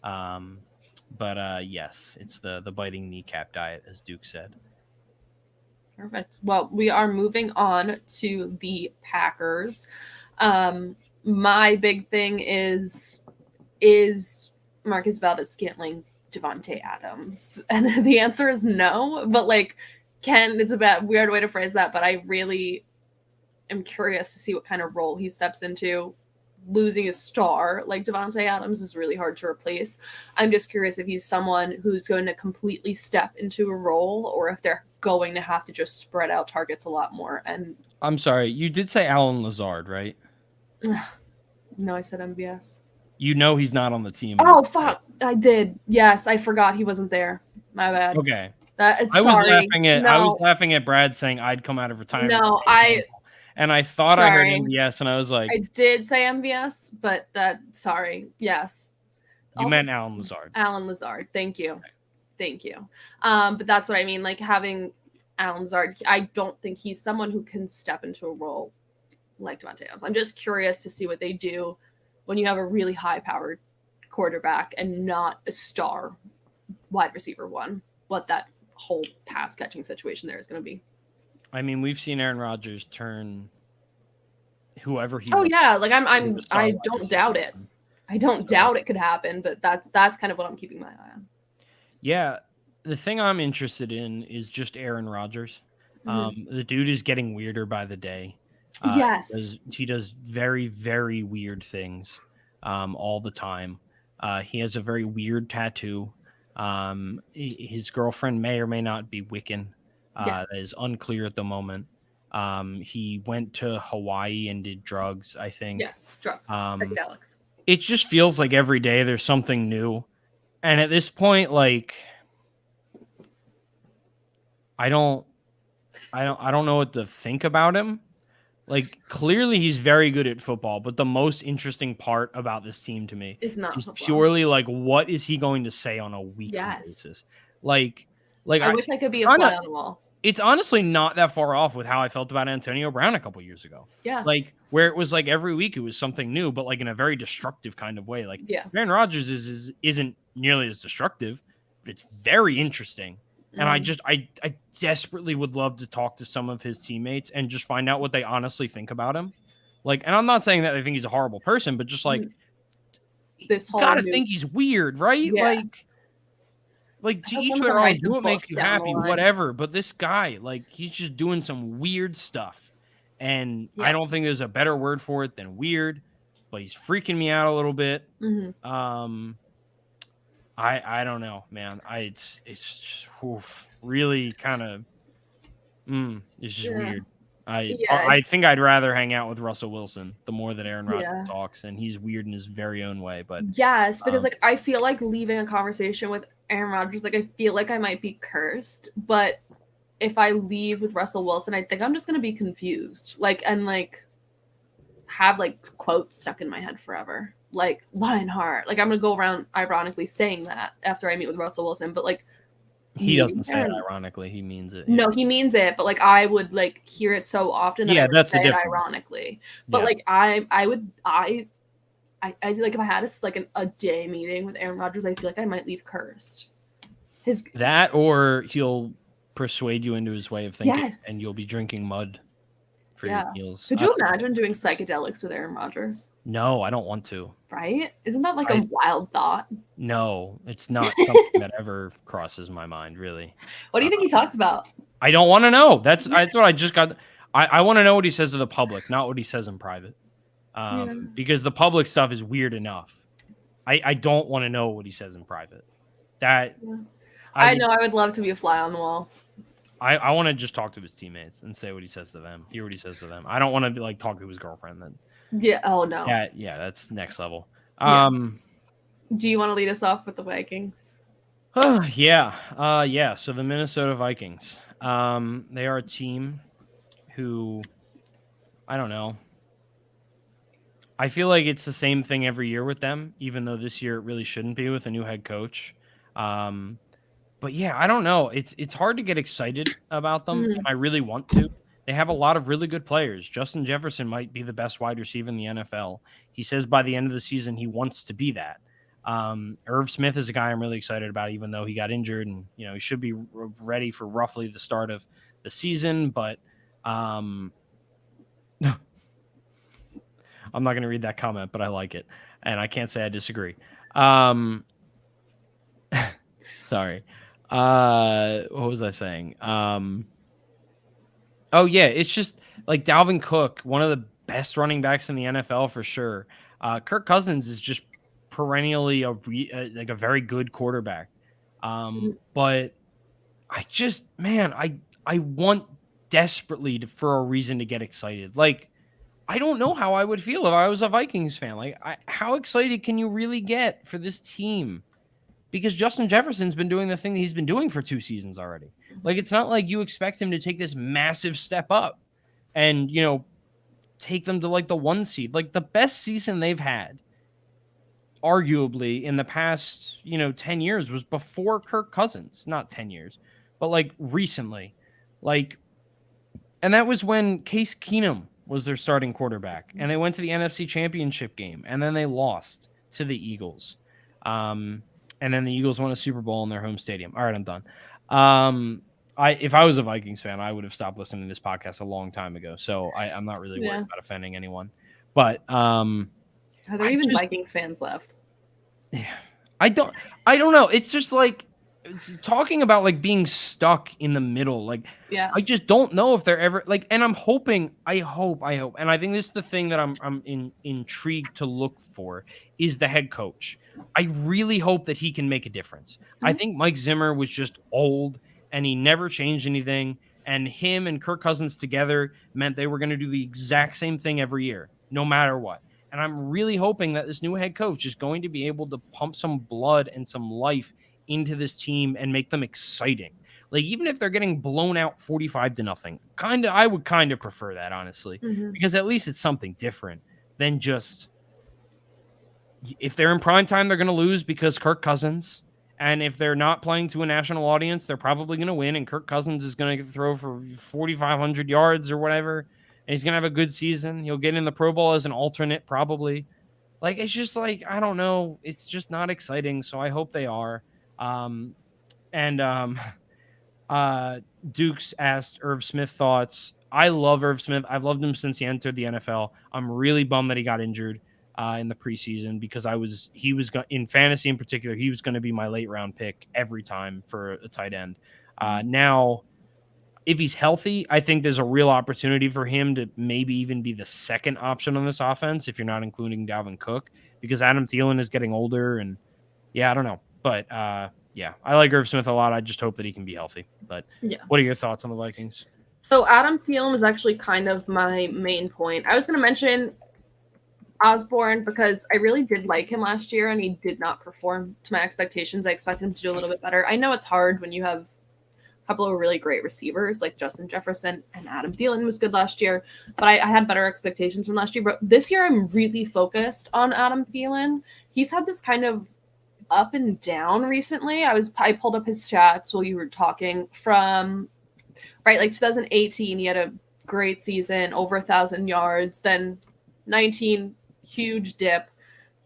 Yes, it's the biting kneecap diet, as Duke said. Perfect. Well, we are moving on to the Packers. My big thing is Marcus Valdes-Scantling Devontae Adams? And the answer is no, but like it's a weird way to phrase that, but I really am curious to see what kind of role he steps into. Losing a star like Devontae Adams is really hard to replace. I'm just curious if he's someone who's going to completely step into a role or if they're going to have to just spread out targets a lot more. And I'm sorry, you did say Alan Lazard, right? No, I said MVS. He's not on the team. Oh, fuck. I did. Yes, I forgot he wasn't there. My bad. Okay. I was laughing at Brad saying I'd come out of retirement. No, and I thought I heard MVS, and I was like, I did say MVS, but yes. You meant Alan Lazard. Alan Lazard. Thank you. Okay. Thank you. But that's what I mean. Like having Alan Lazard, I don't think he's someone who can step into a role like Devontae Adams. I'm just curious to see what they do when you have a really high-powered quarterback and not a star wide receiver one, what that whole pass-catching situation there is going to be. I mean, we've seen Aaron Rodgers turn whoever he. Oh yeah, like I don't doubt it. I don't doubt it could happen, but that's kind of what I'm keeping my eye on. Yeah, the thing I'm interested in is just Aaron Rodgers. The dude is getting weirder by the day. Yes, he does very, very weird things all the time. He has a very weird tattoo. His girlfriend may or may not be Wiccan. That is unclear at the moment. He went to Hawaii and did drugs, I think. Yes, drugs, psychedelics. It just feels like every day there's something new. And at this point, like, I don't know what to think about him. Like, clearly he's very good at football, but the most interesting part about this team to me It's not is football. purely like, what is he going to say on a weekly basis? Like I wish I could be a fly on the wall. It's honestly not that far off with how I felt about Antonio Brown a couple years ago. Yeah. Like, where it was like every week it was something new, but like in a very destructive kind of way. Like, Aaron Rodgers isn't nearly as destructive, but it's very interesting. And I desperately would love to talk to some of his teammates and just find out what they honestly think about him. Like, and I'm not saying that I think he's a horrible person, but just like, this whole gotta think he's weird, right? Yeah. Like to each their own, do what makes you happy, whatever. But this guy, like, he's just doing some weird stuff. And I don't think there's a better word for it than weird, but he's freaking me out a little bit. I don't know, man. It's just really kind of it's just weird. I think I'd rather hang out with Russell Wilson the more that Aaron Rodgers talks, and he's weird in his very own way. But because like I feel like leaving a conversation with Aaron Rodgers, like I feel like I might be cursed, but if I leave with Russell Wilson, I think I'm just gonna be confused, like, and like have like quotes stuck in my head forever. Like Lionheart, like I'm gonna go around ironically saying that after I meet with Russell Wilson, but like he doesn't say it ironically, he means it. No, he means it, but like I would like hear it so often that I would that's say it ironically. But like I like if I had a day meeting with Aaron Rodgers, I feel like I might leave cursed. That, or he'll persuade you into his way of thinking, and you'll be drinking mud for your meals. Could you imagine doing psychedelics with Aaron Rodgers? No, I don't want to. Right? Isn't that like a wild thought? No, it's not something that ever crosses my mind, really. What do you think he talks about? I don't want to know. That's what I just got. I want to know what he says to the public, not what he says in private. Because the public stuff is weird enough. I don't want to know what he says in private. I know I would love to be a fly on the wall. I want to just talk to his teammates and say what he says to them. Hear what he says to them. I don't want to be like talk to his girlfriend then. Yeah. Oh no. Yeah. That's next level. Do you want to lead us off with the Vikings? Yeah. So the Minnesota Vikings. They are a team who, I don't know. I feel like it's the same thing every year with them, even though this year it really shouldn't be with a new head coach. But yeah, I don't know. It's hard to get excited about them. And I really want to. They have a lot of really good players. Justin Jefferson might be the best wide receiver in the NFL. He says by the end of the season he wants to be that. Irv Smith is a guy I'm really excited about, even though he got injured, and he should be ready for roughly the start of the season. But I'm not going to read that comment, but I like it, and I can't say I disagree. Sorry. What was I saying? Oh yeah, it's just like Dalvin Cook, one of the best running backs in the NFL for sure. Kirk Cousins is just perennially a very good quarterback. But I want desperately for a reason to get excited. Like, I don't know how I would feel if I was a Vikings fan. Like, how excited can you really get for this team? Because Justin Jefferson's been doing the thing that he's been doing for 2 seasons already. Like, it's not like you expect him to take this massive step up and, take them to like the 1 seed. Like, the best season they've had, arguably, in the past, 10 years was before Kirk Cousins. Not 10 years, but like recently. Like, and that was when Case Keenum was their starting quarterback. And they went to the NFC Championship game. And then they lost to the Eagles. And then the Eagles won a Super Bowl in their home stadium. All right, I'm done. If I was a Vikings fan, I would have stopped listening to this podcast a long time ago. So I'm not really worried about offending anyone. But are there even Vikings fans left? Yeah, I don't know. It's just like talking about like being stuck in the middle. Like, I just don't know if they're ever like. And I'm hoping. I hope. And I think this is the thing that I'm intrigued to look for is the head coach. I really hope that he can make a difference. I think Mike Zimmer was just old and he never changed anything. And him and Kirk Cousins together meant they were going to do the exact same thing every year, no matter what. And I'm really hoping that this new head coach is going to be able to pump some blood and some life into this team and make them exciting. Like, even if they're getting blown out 45-0, I would kind of prefer that, honestly, because at least it's something different than just, if they're in prime time, they're going to lose because Kirk Cousins. And if they're not playing to a national audience, they're probably going to win. And Kirk Cousins is going to throw for 4,500 yards or whatever. And he's going to have a good season. He'll get in the Pro Bowl as an alternate, probably. Like, it's just like, I don't know. It's just not exciting. So I hope they are. Dukes asked Irv Smith thoughts. I love Irv Smith. I've loved him since he entered the NFL. I'm really bummed that he got injured in the preseason, because he was in fantasy in particular, he was going to be my late round pick every time for a tight end. Now, if he's healthy, I think there's a real opportunity for him to maybe even be the second option on this offense, if you're not including Dalvin Cook, because Adam Thielen is getting older, and yeah, I don't know. But yeah, I like Irv Smith a lot. I just hope that he can be healthy. But what are your thoughts on the Vikings? So Adam Thielen is actually kind of my main point. I was going to mention Osborne because I really did like him last year, and he did not perform to my expectations. I expected him to do a little bit better. I know it's hard when you have a couple of really great receivers like Justin Jefferson, and Adam Thielen was good last year, but I had better expectations from last year. But this year I'm really focused on Adam Thielen. He's had this kind of up and down recently. I pulled up his stats while you were talking from, right, like 2018, he had a great season, over 1,000 yards, then 19, huge dip.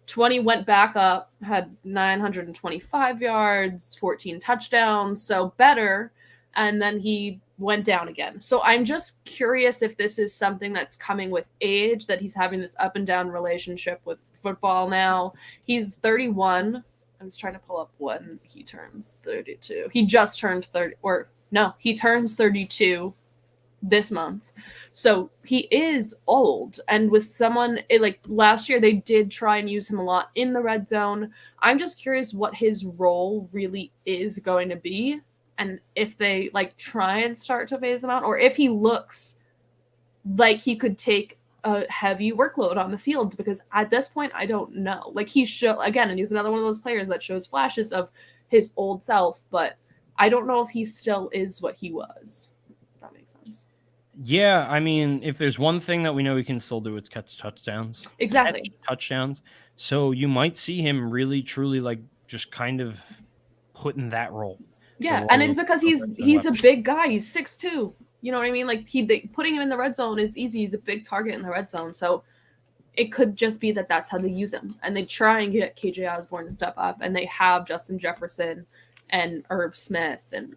20 went back up, had 925 yards, 14 touchdowns, so better. And then he went down again. So I'm just curious if this is something that's coming with age, that he's having this up and down relationship with football now. He's 31. I was trying to pull up when he turns 32. He just turned 30, or no, he turns 32 this month. So he is old, and with someone like last year, they did try and use him a lot in the red zone. I'm just curious what his role really is going to be, and if they like try and start to phase him out, or if he looks like he could take a heavy workload on the field, because at this point, I don't know. Like again, and he's another one of those players that shows flashes of his old self, but I don't know if he still is what he was. If that makes sense. Yeah, I mean, if there's one thing that we know he can still do, it's catch touchdowns. Exactly. Touchdowns. So you might see him really, truly, like, just kind of put in that role. Yeah, and it's because he's a big guy. He's 6'2". You know what I mean? Like, putting him in the red zone is easy. He's a big target in the red zone. So it could just be that that's how they use him. And they try and get KJ Osborne to step up. And they have Justin Jefferson and Irv Smith, and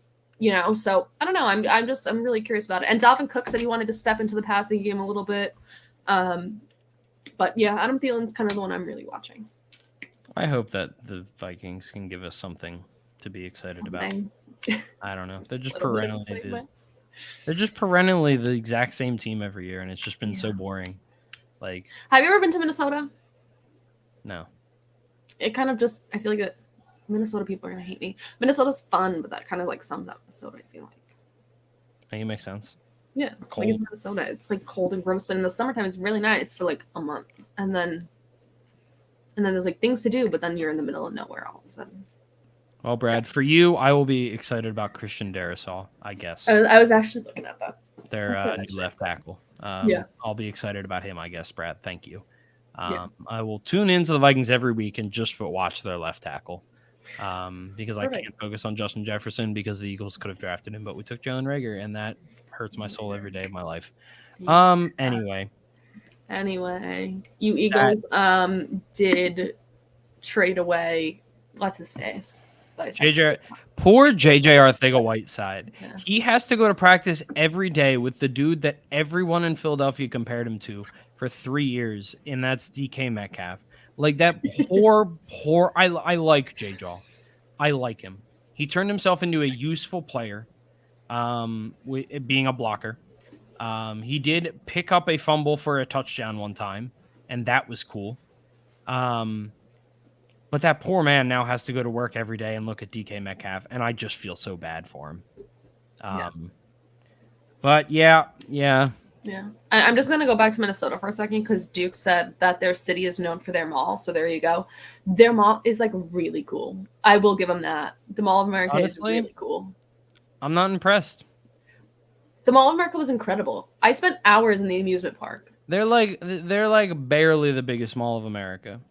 so I don't know. I'm really curious about it. And Dalvin Cook said he wanted to step into the passing game a little bit. But yeah, Adam Thielen's kind of the one I'm really watching. I hope that the Vikings can give us something to be excited about. I don't know. They're just perennially the exact same team every year, and it's just been so boring. Like, have you ever been to Minnesota? No. It kind of just, I feel like that Minnesota people are going to hate me. Minnesota's fun, but that kind of like sums up Minnesota, I feel like. I think it makes sense. Yeah. Cold. Like it's Minnesota. It's like cold and gross, but in the summertime it's really nice for like a month. And then there's like things to do, but then you're in the middle of nowhere all of a sudden. Well, Brad, for you, I will be excited about Christian Darrisaw, I guess. I was actually looking at that. Their new left tackle. Yeah. I'll be excited about him, I guess, Brad. Thank you. I will tune into the Vikings every week and just watch their left tackle. Because I can't focus on Justin Jefferson because the Eagles could have drafted him, but we took Jalen Reagor, and that hurts my soul every day of my life. Anyway, you Eagles did trade away what's his face? Poor JJ Arcega-Whiteside. Yeah. He has to go to practice every day with the dude that everyone in Philadelphia compared him to for 3 years, and that's DK Metcalf. Like that poor. I like J-Jaw. I like him. He turned himself into a useful player, being a blocker. He did pick up a fumble for a touchdown one time, and that was cool. But that poor man now has to go to work every day and look at DK Metcalf, and I just feel so bad for him. But yeah. Yeah. I'm just going to go back to Minnesota for a second because Duke said that their city is known for their mall. So there you go. Their mall is like really cool. I will give them that. The Mall of America is really cool. I'm not impressed. The Mall of America was incredible. I spent hours in the amusement park. They're like barely the biggest mall of America.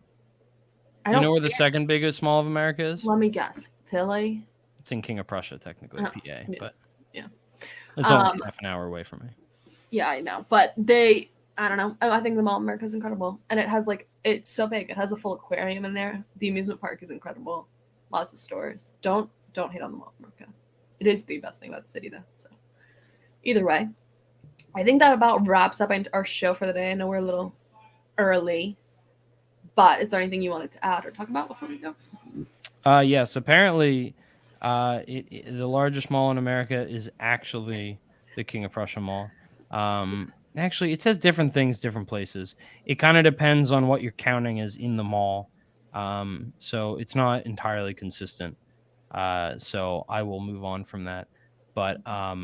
Do you know where the second biggest mall of America is? Let me guess. Philly? It's in King of Prussia, technically, PA, yeah. but yeah, it's only half an hour away from me. Yeah, I know, but I don't know. I think the Mall of America is incredible, and it has it's so big. It has a full aquarium in there. The amusement park is incredible. Lots of stores. Don't hate on the Mall of America. It is the best thing about the city, though. So either way, I think that about wraps up our show for the day. I know we're a little early, but is there anything you wanted to add or talk about before we go? Yes, apparently the largest mall in America is actually the King of Prussia Mall. Actually, it says different things, different places. It kind of depends on what you're counting as in the mall. So it's not entirely consistent. So I will move on from that. But I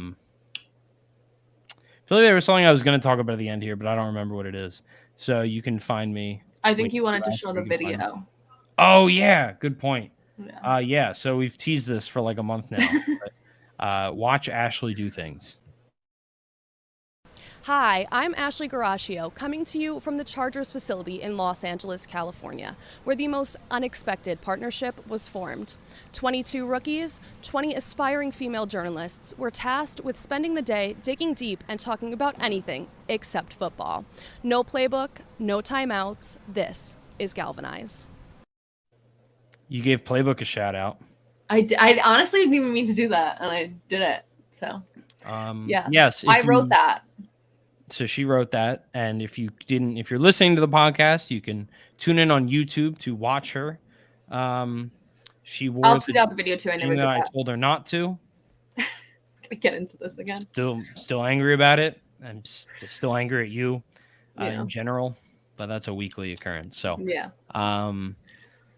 feel like there was something I was going to talk about at the end here, but I don't remember what it is. So you can find me. I think you wanted to show the video. Oh, yeah. Good point. Yeah. So we've teased this for like a month now. But, watch Ashley do things. Hi, I'm Ashley Garaccio, coming to you from the Chargers facility in Los Angeles, California, where the most unexpected partnership was formed. 22 rookies, 20 aspiring female journalists were tasked with spending the day digging deep and talking about anything except football. No playbook, no timeouts. This is Galvanize. You gave Playbook a shout out. I honestly didn't even mean to do that, and I did it. So yeah. Yes, I wrote that. So she wrote that, and if you're listening to the podcast, you can tune in on YouTube to watch her. She wore. I'll tweet out the video too. I never did that. I told her not to. Get into this again. Still angry about it. I'm still angry at you in general, but that's a weekly occurrence. So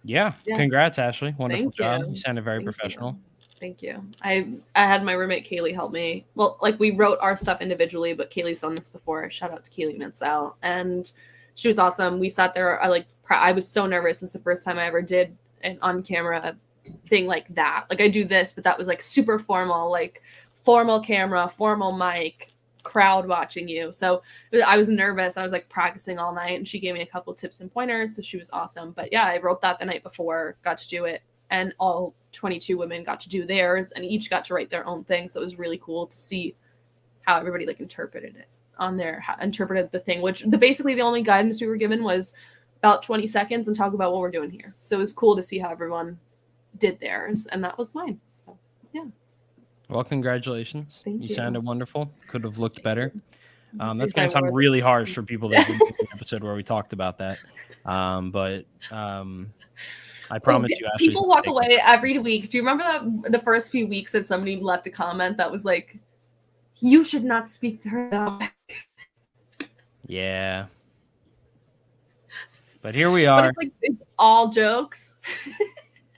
yeah. Congrats, Ashley. Wonderful job. You sounded very professional. Thank you. I had my roommate Kaylee help me. Well, we wrote our stuff individually, but Kaylee's done this before. Shout out to Kaylee Mansell, and she was awesome. We sat there. I was so nervous. It's the first time I ever did an on-camera thing like that. I do this, but that was super formal, formal camera, formal mic, crowd watching you. So I was nervous. I was practicing all night, and she gave me a couple tips and pointers. So she was awesome. But yeah, I wrote that the night before, got to do it. And all 22 women got to do theirs, and each got to write their own thing. So it was really cool to see how everybody interpreted it interpreted the thing, which basically the only guidance we were given was about 20 seconds and talk about what we're doing here. So it was cool to see how everyone did theirs, and that was mine. So yeah. Well, congratulations. Thank you. You sounded wonderful. Could have looked better. That's going to sound really harsh for people that didn't see the episode where we talked about that. But I promise you, Ashley. People walk away every week. Do you remember that the first few weeks that somebody left a comment that was you should not speak to her now? Yeah. But here we are. But it's all jokes.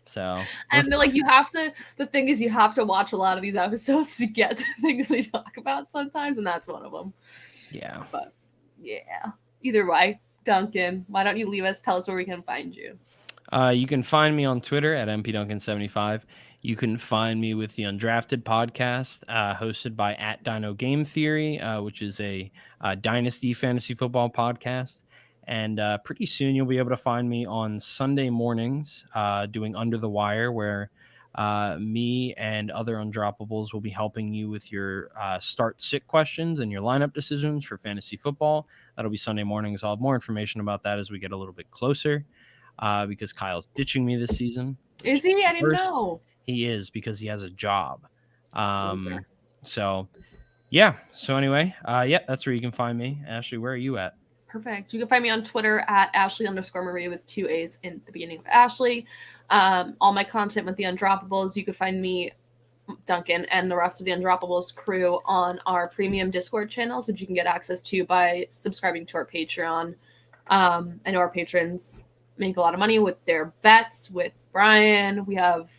So. And the thing is you have to watch a lot of these episodes to get the things we talk about sometimes, and that's one of them. Yeah. But yeah. Either way, Duncan, why don't you leave us? Tell us where we can find you. You can find me on Twitter at mpduncan75. You can find me with the Undrafted podcast, hosted by @DinoGameTheory, which is a Dynasty fantasy football podcast. And pretty soon you'll be able to find me on Sunday mornings doing Under the Wire, where me and other Undroppables will be helping you with your start-sit questions and your lineup decisions for fantasy football. That'll be Sunday mornings. I'll have more information about that as we get a little bit closer. Because Kyle's ditching me this season. Is he? I didn't know. He is, because he has a job. So, yeah. So anyway, that's where you can find me. Ashley, where are you at? Perfect. You can find me on Twitter at Ashley_Marie with 2 A's in the beginning of Ashley. All my content with the Undroppables, you can find me, Duncan, and the rest of the Undroppables crew on our premium Discord channels, which you can get access to by subscribing to our Patreon. I know our patrons make a lot of money with their bets with Brian. We have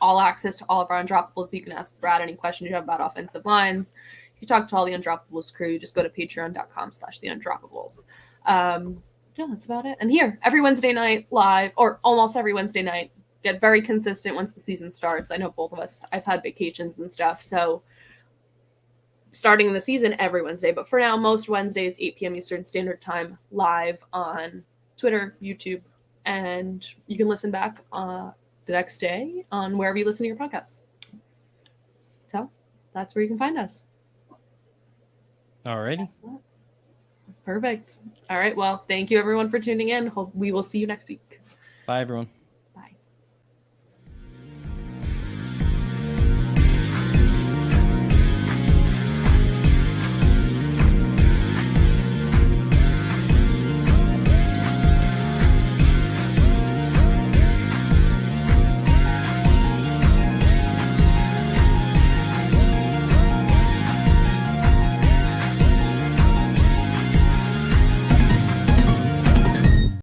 all access to all of our Undroppables. So you can ask Brad any questions you have about offensive lines. If you talk to all the Undroppables crew, just go to patreon.com/theundroppables. Yeah, that's about it. And here, every Wednesday night live, or almost every Wednesday night, get very consistent once the season starts. I know both of us, I've had vacations and stuff, so starting the season every Wednesday, but for now, most Wednesdays, 8 p.m. Eastern Standard Time, live on Twitter, YouTube, and you can listen back the next day on wherever you listen to your podcasts. So that's where you can find us. Alrighty. Perfect. All right. Well, thank you everyone for tuning in. Hope we will see you next week. Bye, everyone.